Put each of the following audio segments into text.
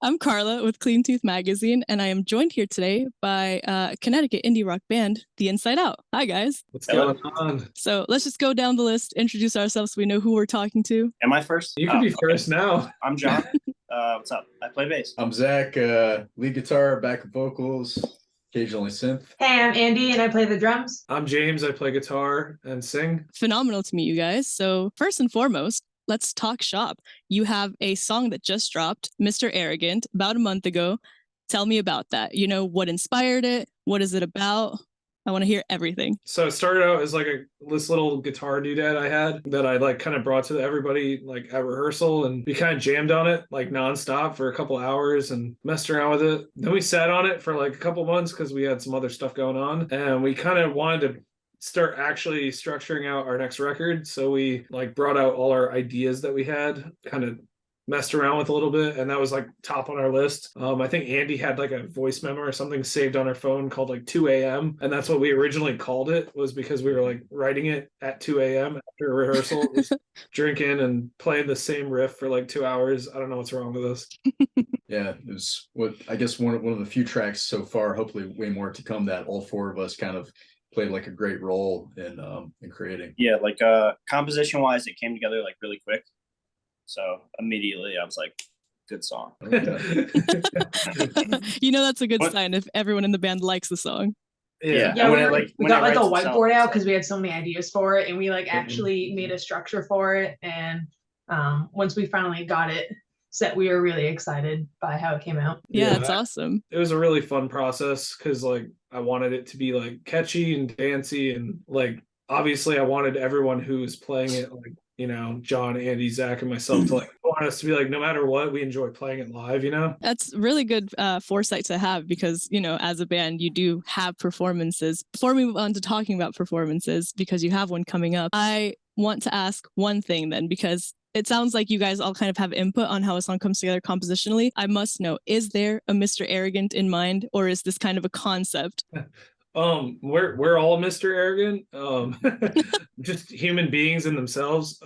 I'm Carla with Clean Tooth Magazine, and I am joined here today by Connecticut indie rock band, The Inside Out. Hi, guys. What's going on? So let's just go down the list, introduce ourselves so we know who we're talking to. Am I first? You can be first now. I'm John. What's up? I play bass. I'm Zach, lead guitar, backup vocals, occasionally synth. Hey, I'm Andy, and I play the drums. I'm James. I play guitar and sing. Phenomenal to meet you guys. So first and foremost, let's talk shop. You have a song that just dropped, Mr. Arrogant, about a month ago. Tell me about that. You know, what inspired it? What is it about? I want to hear everything. So it started out as like this little guitar doodad I had that I like kind of brought to everybody like at rehearsal, and we kind of jammed on it like nonstop for a couple hours and messed around with it. Then we sat on it for like a couple months because we had some other stuff going on, and we kind of wanted to start actually structuring out our next record. So we like brought out all our ideas that we had, kind of messed around with a little bit, and that was like top on our list. I think Andy had like a voice memo or something saved on her phone called like 2 a.m. and that's what we originally called it, was because we were like writing it at 2 a.m. after a rehearsal, drinking and playing the same riff for like 2 hours. I don't know what's wrong with us. Yeah, it was what I guess one of the few tracks so far, hopefully way more to come, that all four of us kind of played like a great role in creating. Yeah, like composition wise, it came together like really quick. So immediately I was like, good song. You know, that's a good sign if everyone in the band likes the song. Yeah, we got like a whiteboard out because we had so many ideas for it, and we like actually made a structure for it. And once we finally got it set, we were really excited by how it came out. Yeah, that's awesome. It was a really fun process because like I wanted it to be like catchy and dancey, and like obviously I wanted everyone who was playing it, like, you know, John, Andy, Zach, and myself, to like want us to be like, no matter what, we enjoy playing it live, you know? That's really good foresight to have because, you know, as a band, you do have performances. Before we move on to talking about performances, because you have one coming up, I want to ask one thing then, because it sounds like you guys all kind of have input on how a song comes together compositionally. I must know, is there a Mr. Arrogant in mind, or is this kind of a concept? We're all Mr. Arrogant, just human beings in themselves.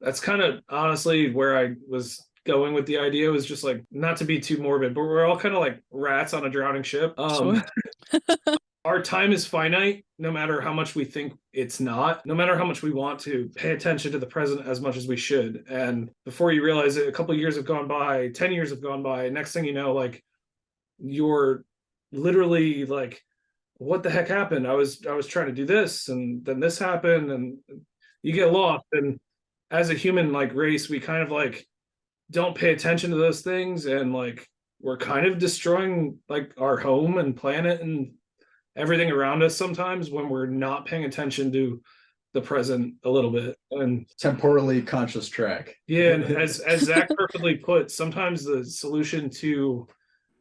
That's kind of honestly where I was going with the idea, was just like, not to be too morbid, but we're all kind of like rats on a drowning ship. Sure. Our time is finite, no matter how much we think it's not, no matter how much we want to pay attention to the present as much as we should. And before you realize it, a couple of years have gone by, 10 years have gone by. Next thing you know, like, you're literally like, what the heck happened? I was trying to do this, and then this happened, and you get lost. And as a human like race, we kind of like don't pay attention to those things, and like we're kind of destroying like our home and planet and everything around us sometimes when we're not paying attention to the present a little bit. And temporally conscious track. Yeah, and as Zach perfectly put, sometimes the solution to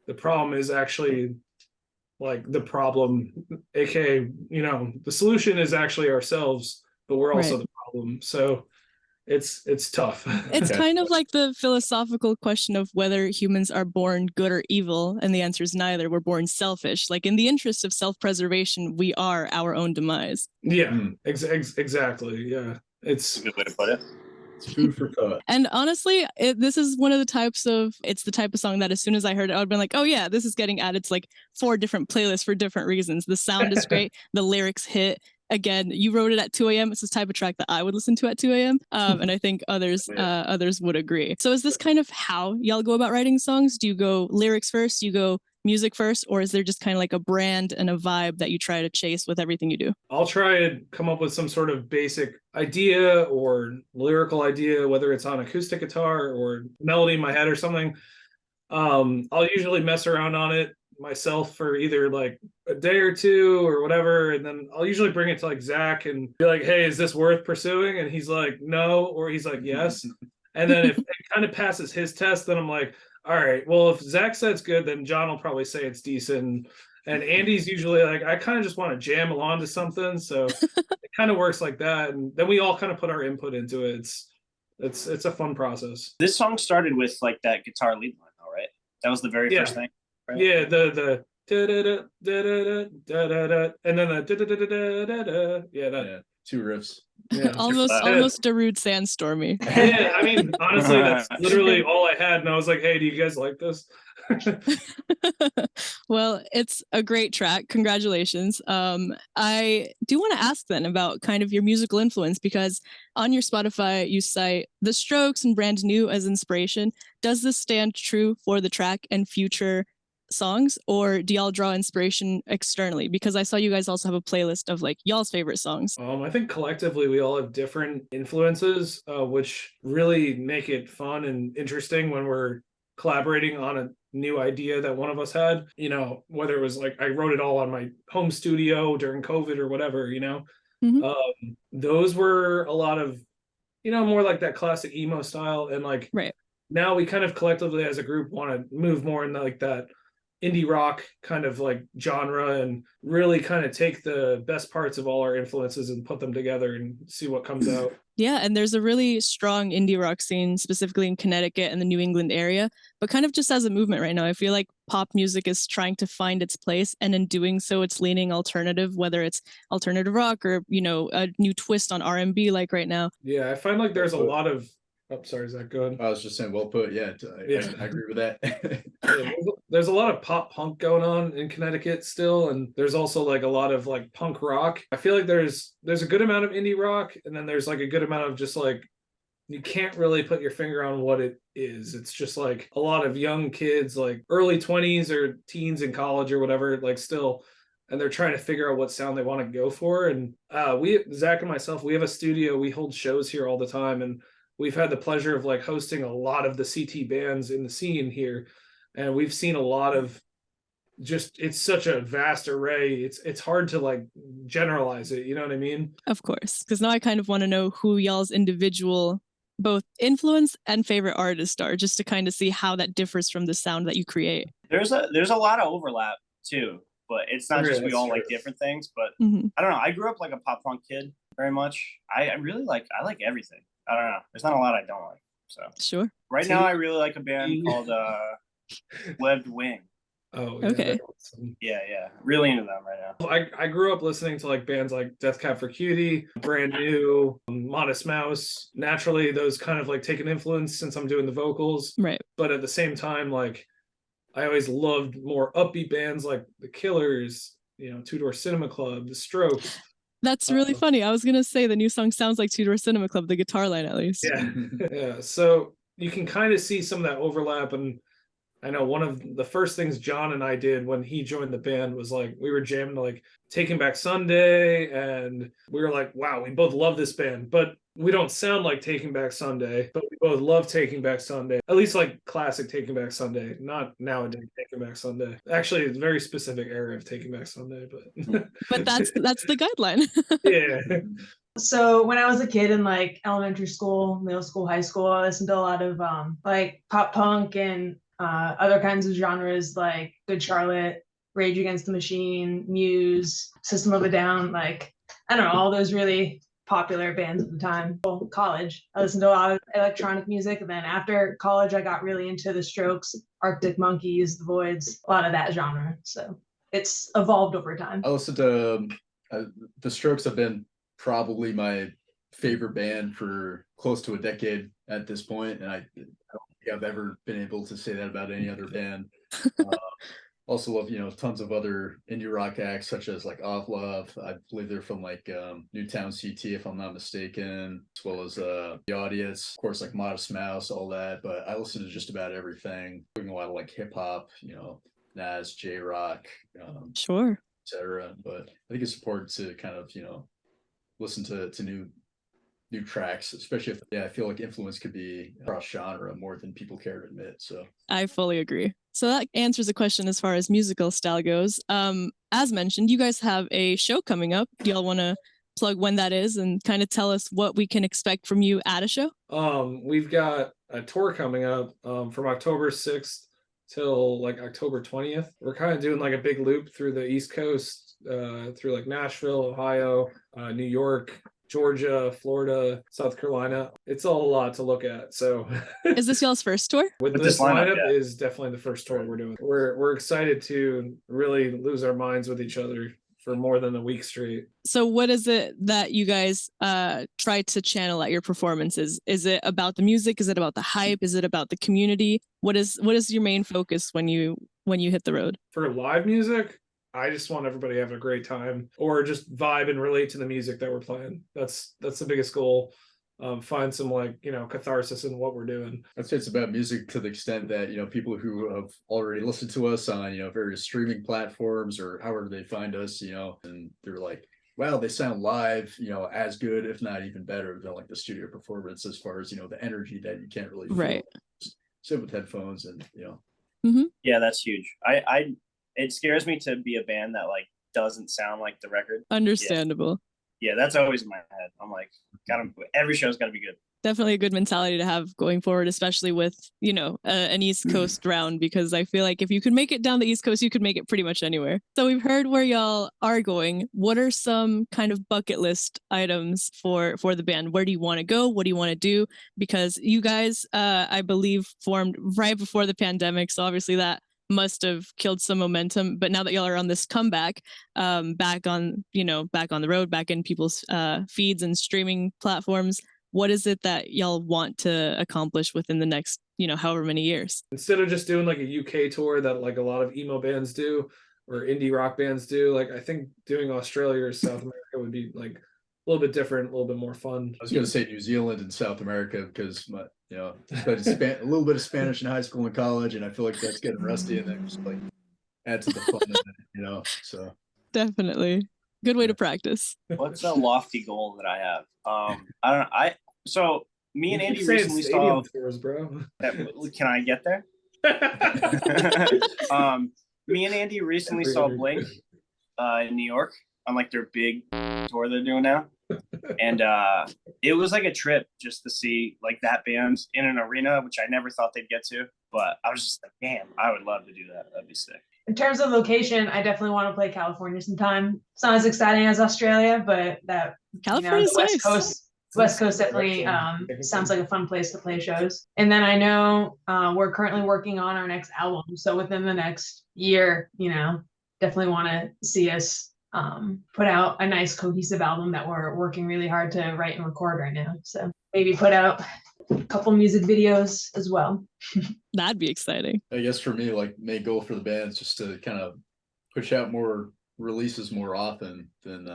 the problem is actually like the problem, aka, you know, the solution is actually ourselves, but we're also the problem. So it's tough. It's kind of like the philosophical question of whether humans are born good or evil, and the answer is neither. We're born selfish. Like, in the interest of self-preservation, we are our own demise. Yeah, exactly. Yeah, it's a good way to put it. It's food for thought. And honestly, this is one of the types of, it's the type of song that as soon as I heard it, I would have been like, oh yeah, this is getting added to like 4 different playlists for different reasons. The sound is great. The lyrics hit. Again, you wrote it at 2 a.m. It's this type of track that I would listen to at 2 a.m. And I think others would agree. So is this kind of how y'all go about writing songs? Do you go lyrics first? Do you go music first? Or is there just kind of like a brand and a vibe that you try to chase with everything you do? I'll try and come up with some sort of basic idea or lyrical idea, whether it's on acoustic guitar or melody in my head or something. I'll usually mess around on it myself for either like a day or two or whatever, and then I'll usually bring it to like Zach and be like, hey, is this worth pursuing? And he's like, no, or he's like, yes. And then if it kind of passes his test, then I'm like, all right, well, if Zach said it's good, then John will probably say it's decent. And Andy's usually like, I kind of just want to jam along to something, so it kind of works like that. And then we all kind of put our input into it. It's a fun process. This song started with like that guitar lead line, though, right? That was the very first thing. Right? Yeah, the da da da da da da da, and then the da da da da da da. Yeah, that 2 riffs. Yeah, almost Darude Sandstormy. Yeah, I mean, honestly, that's literally all I had, and I was like, "Hey, do you guys like this?" Well, it's a great track. Congratulations. I do want to ask then about kind of your musical influence, because on your Spotify you cite The Strokes and Brand New as inspiration. Does this stand true for the track and future songs, or do y'all draw inspiration externally? Because I saw you guys also have a playlist of like y'all's favorite songs. I think collectively we all have different influences, which really make it fun and interesting when we're collaborating on a new idea that one of us had. You know, whether it was like I wrote it all on my home studio during COVID or whatever. You know, those were a lot of, you know, more like that classic emo style, and like Right. now we kind of collectively as a group want to move more in like that indie rock kind of like genre, and really kind of take the best parts of all our influences and put them together and see what comes out. Yeah, and there's a really strong indie rock scene, specifically in Connecticut and the New England area, but kind of just as a movement right now. I feel like pop music is trying to find its place, and in doing so, it's leaning alternative, whether it's alternative rock or, you know, a new twist on R&B like right now. Yeah, I find like there's a lot of sorry, is that good? I was just saying, well put. Yeah, I agree with that. There's a lot of pop punk going on in Connecticut still, and there's also like a lot of like punk rock. I feel like there's a good amount of indie rock, and then there's like a good amount of just like, you can't really put your finger on what it is. It's just like a lot of young kids, like early 20s or teens in college or whatever, like still, and they're trying to figure out what sound they want to go for. And Zach and myself, we have a studio, we hold shows here all the time, and we've had the pleasure of like hosting a lot of the CT bands in the scene here. And we've seen a lot of just, it's such a vast array. It's hard to like generalize it. You know what I mean? Of course, because now I kind of want to know who y'all's individual both influence and favorite artists are, just to kind of see how that differs from the sound that you create. There's a lot of overlap too, but it's not just we all like different things. But I don't know. I grew up like a pop punk kid very much. I like everything. I don't know. There's not a lot I don't like. So sure. Right now, I really like a band called Webbed Wing. Oh, okay. Yeah, really into them right now. I grew up listening to like bands like Death Cab for Cutie, Brand New, Modest Mouse. Naturally, those kind of like take an influence since I'm doing the vocals. Right. But at the same time, like I always loved more upbeat bands like The Killers, you know, Two Door Cinema Club, The Strokes. That's really funny. I was going to say the new song sounds like Two Door Cinema Club, the guitar line at least. Yeah. So you can kind of see some of that overlap. And I know one of the first things John and I did when he joined the band was like, we were jamming to like Taking Back Sunday. And we were like, wow, we both love this band, but we don't sound like Taking Back Sunday, but we both love Taking Back Sunday. At least like classic Taking Back Sunday, not nowadays Taking Back Sunday. Actually, it's a very specific era of Taking Back Sunday, but but that's the guideline. Yeah. So when I was a kid in like elementary school, middle school, high school, I listened to a lot of like pop punk and other kinds of genres like Good Charlotte, Rage Against the Machine, Muse, System of a Down, like I don't know, all those really popular bands at the time. College, I listened to a lot of electronic music, and then after college I got really into the Strokes, Arctic Monkeys, the Voids, a lot of that genre. So it's evolved over time. I listened to the Strokes have been probably my favorite band for close to a decade at this point, and I don't think I've ever been able to say that about any other band. Also love, you know, tons of other indie rock acts such as like Off Love. I believe they're from like Newtown CT, if I'm not mistaken, as well as The Audience, of course, like Modest Mouse, all that. But I listen to just about everything, doing a lot of like hip hop, you know, Nas, J Rock, Sure, etc. But I think it's important to kind of, you know, listen to new tracks, especially if I feel like influence could be cross genre more than people care to admit. So I fully agree. So that answers the question as far as musical style goes. As mentioned, you guys have a show coming up. Do y'all want to plug when that is and kind of tell us what we can expect from you at a show? We've got a tour coming up from October 6th till like October 20th. We're kind of doing like a big loop through the East Coast, through like Nashville, Ohio, New York, Georgia, Florida, South Carolina. It's all a lot to look at. So is this y'all's first tour? With this lineup is definitely the first tour we're doing. We're excited to really lose our minds with each other for more than a week straight. So what is it that you guys try to channel at your performances? Is it about the music? Is it about the hype? Is it about the community? What is your main focus when you hit the road? For live music, I just want everybody having a great time, or just vibe and relate to the music that we're playing. That's the biggest goal. Find some catharsis in what we're doing. I'd say it's about music to the extent that people who have already listened to us on various streaming platforms or however they find us, and they're like, wow, they sound live, as good, if not even better than like the studio performance, as far as the energy that you can't really feel. Right. Just sit with headphones and Mm-hmm. Yeah, that's huge. It scares me to be a band that like doesn't sound like the record. Understandable. Yeah, that's always in my head. I'm like, every show's got to be good. Definitely a good mentality to have going forward, especially with, an East Coast round, because I feel like if you could make it down the East Coast, you could make it pretty much anywhere. So we've heard where y'all are going. What are some kind of bucket list items for the band? Where do you want to go? What do you want to do? Because you guys, I believe, formed right before the pandemic. So obviously that must have killed some momentum, but now that y'all are on this comeback, back on the road, back in people's feeds and streaming platforms, what is it that y'all want to accomplish within the next however many years? Instead of just doing like a UK tour that like a lot of emo bands do or indie rock bands do, like I think doing Australia or South America would be like a little bit different, a little bit more fun. I was going to say New Zealand and South America because studied a little bit of Spanish in high school and college, and I feel like that's getting rusty, and then just like add to the fun of it, So definitely good way to practice. What's a lofty goal that I have? I don't know. So me and Andy recently saw. Tours, bro. Can I get there? Me and Andy recently saw Blink in New York on like their big tour they're doing now, and it was like a trip just to see like that band in an arena, which I never thought they'd get to. But I was just like, damn, I would love to do that. That'd be sick. In terms of location, I definitely want to play California sometime. It's not as exciting as Australia, but that California's the West Coast definitely sounds like a fun place to play shows. And then I know we're currently working on our next album. So within the next year, definitely want to see us put out a nice cohesive album that we're working really hard to write and record right now. So maybe put out a couple music videos as well. That'd be exciting. I guess for me, like main goal for the band is just to kind of push out more releases more often than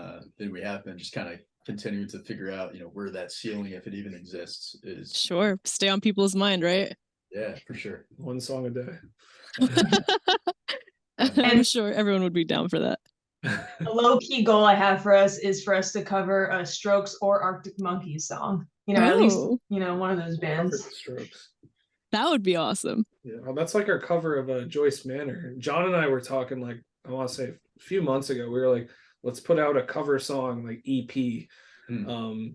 we have been, just kind of continue to figure out where that ceiling, if it even exists, is. Sure, stay on people's mind, right? Yeah, for sure. One song a day. I'm sure everyone would be down for that. A low-key goal I have for us is for us to cover a Strokes or Arctic Monkeys song. At least one of those bands. Strokes. That would be awesome. Yeah, well, that's like our cover of Joyce Manor. John and I were talking like I want to say a few months ago. We were like, let's put out a cover song like EP. And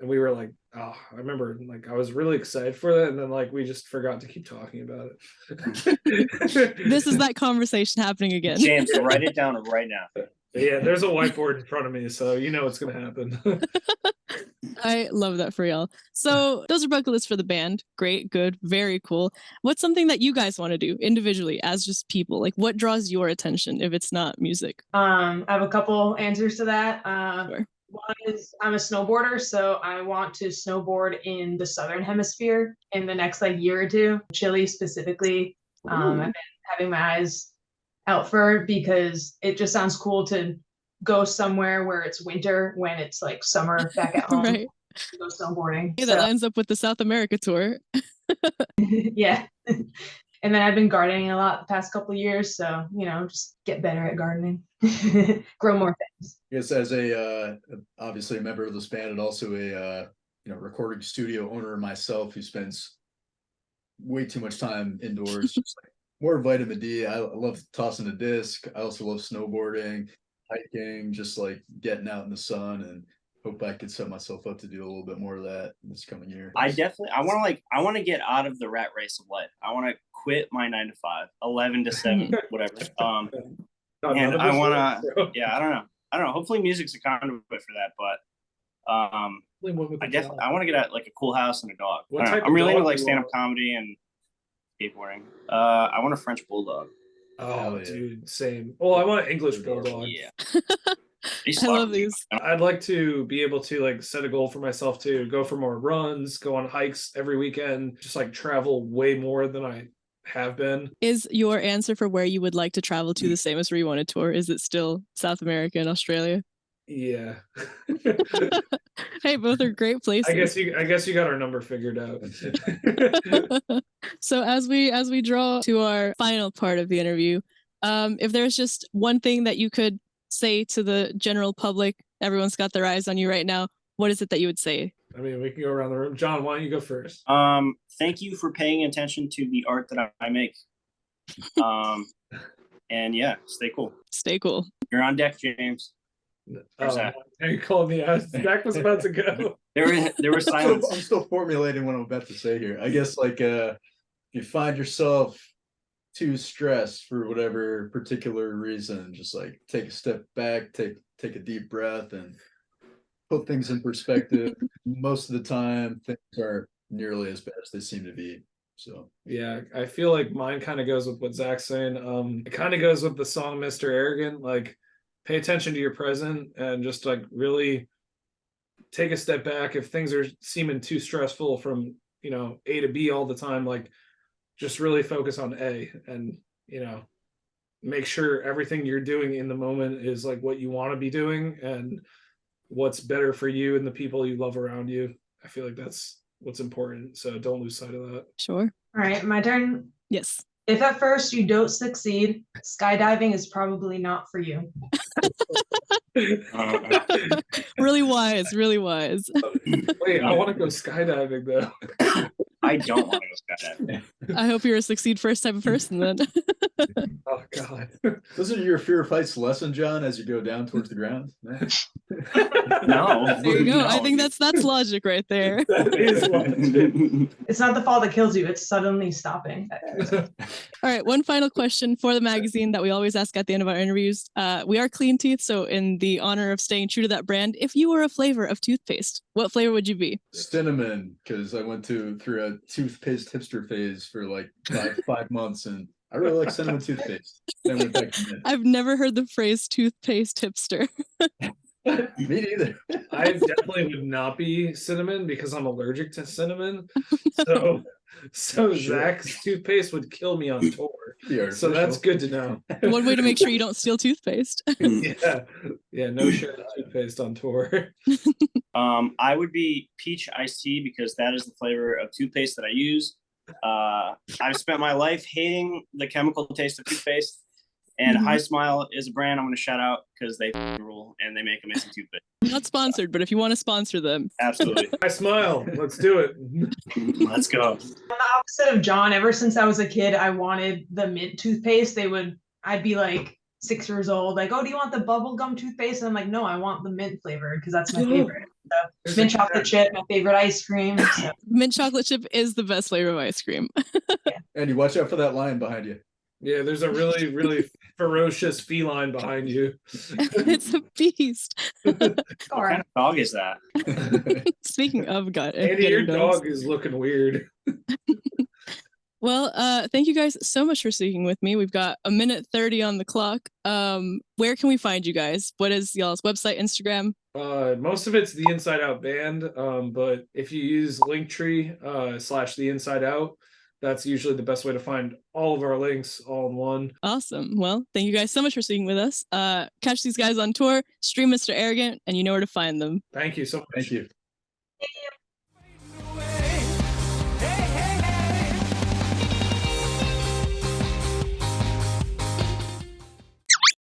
we were like, oh, I remember like I was really excited for that, and then like we just forgot to keep talking about it. This is that conversation happening again. James, write it down right now. Yeah, there's a whiteboard in front of me, so it's gonna happen. I love that for y'all. So those are bucket lists for the band. Great, good, very cool. What's something that you guys want to do individually as just people? Like what draws your attention if it's not music? I have a couple answers to that. Sure. One is I'm a snowboarder, so I want to snowboard in the Southern Hemisphere in the next year or two. Chile specifically. I've been having my eyes out for it because it just sounds cool to go somewhere where it's winter when it's like summer back at home. Right. Go snowboarding. Yeah, that lines up with the South America tour. Yeah. And then I've been gardening a lot the past couple of years, so just get better at gardening, grow more things. Yes, as obviously a member of this band and also a recording studio owner myself, who spends way too much time indoors, just like more vitamin D. I love tossing a disc. I also love snowboarding, hiking, just like getting out in the sun, and hope I could set myself up to do a little bit more of that this coming year. I want to get out of the rat race of life. I want to quit my 9 to 5, 11 to 7, whatever. And I want to, I don't know. Hopefully music's a conduit for that, but I want to get at like a cool house and a dog. I'm really into like stand-up comedy and skateboarding. I want a French bulldog. Oh, dude, same. Well, I want an English bulldog. Yeah. I love these. I'd like to be able to like set a goal for myself to go for more runs, go on hikes every weekend, just like travel way more than I have been. Is your answer for where you would like to travel to the same as where you want to tour? Is it still South America and Australia? Yeah. Hey, both are great places. I guess you got our number figured out. So as we draw to our final part of the interview, if there's just one thing that you could say to the general public, everyone's got their eyes on you right now, what is it that you would say? I mean, we can go around the room. John, why don't you go first? Thank you for paying attention to the art that I make. And yeah, stay cool. Stay cool. You're on deck, James. You called me out. Zach was about to go. There was silence. I'm still formulating what I'm about to say here. I guess like if you find yourself too stressed for whatever particular reason, just like take a step back, take a deep breath, and put things in perspective. Most of the time, things aren't nearly as bad as they seem to be. So yeah, I feel like mine kind of goes with what Zach's saying. It kind of goes with the song "Mr. Arrogant." Like, pay attention to your present and just like really take a step back. If things are seeming too stressful from A to B all the time, like just really focus on A and make sure everything you're doing in the moment is like what you want to be doing and what's better for you and the people you love around you. I feel like that's what's important. So don't lose sight of that. Sure. All right, my turn. Yes. If at first you don't succeed, skydiving is probably not for you. Really wise. Wait, I want to go skydiving though. I don't want to go skydiving. I hope you're a succeed first type of person then. Oh God. Doesn't your fear of heights lessen, John, as you go down towards the ground? No. There you go. No. I think that's logic right there. That is logic. It's not the fall that kills you, it's suddenly stopping. All right, one final question for the magazine that we always ask at the end of our interviews. We are Clean Teeth, so in the honor of staying true to that brand, if you were a flavor of toothpaste, what flavor would you be? Cinnamon, because I went through a toothpaste hipster phase for like five months, and I really like cinnamon toothpaste. Then went back to mint. I've never heard the phrase toothpaste hipster. Me neither. I definitely would not be cinnamon because I'm allergic to cinnamon. So sure. Zach's toothpaste would kill me on tour. So that's good to know. One way to make sure you don't steal toothpaste. Yeah, no shit toothpaste on tour. I would be peach iced tea because that is the flavor of toothpaste that I use. I've spent my life hating the chemical taste of toothpaste. And High Smile is a brand I'm going to shout out because they rule and they make amazing toothpaste. Not sponsored, but if you want to sponsor them. Absolutely. High Smile. Let's do it. Let's go. On the opposite of John, ever since I was a kid, I wanted the mint toothpaste. I'd be like 6 years old, like, oh, do you want the bubblegum toothpaste? And I'm like, no, I want the mint flavored because that's my favorite. So, mint chocolate chip, my favorite ice cream. So. Mint chocolate chip is the best flavor of ice cream. Yeah. Andy, watch out for that lion behind you. Yeah, there's a really, really ferocious feline behind you. It's a beast. What kind of dog is that? Speaking of Andy, your dog is looking weird. Well, thank you guys so much for speaking with me. We've got 1:30 on the clock. Where can we find you guys? What is y'all's website, Instagram? Most of it's the Inside Out Band, but if you use Linktree / the Inside Out, that's usually the best way to find all of our links all in one. Awesome. Well, thank you guys so much for speaking with us. Catch these guys on tour, stream Mr. Arrogant, and you know where to find them. Thank you so much. Thank you. Thank you.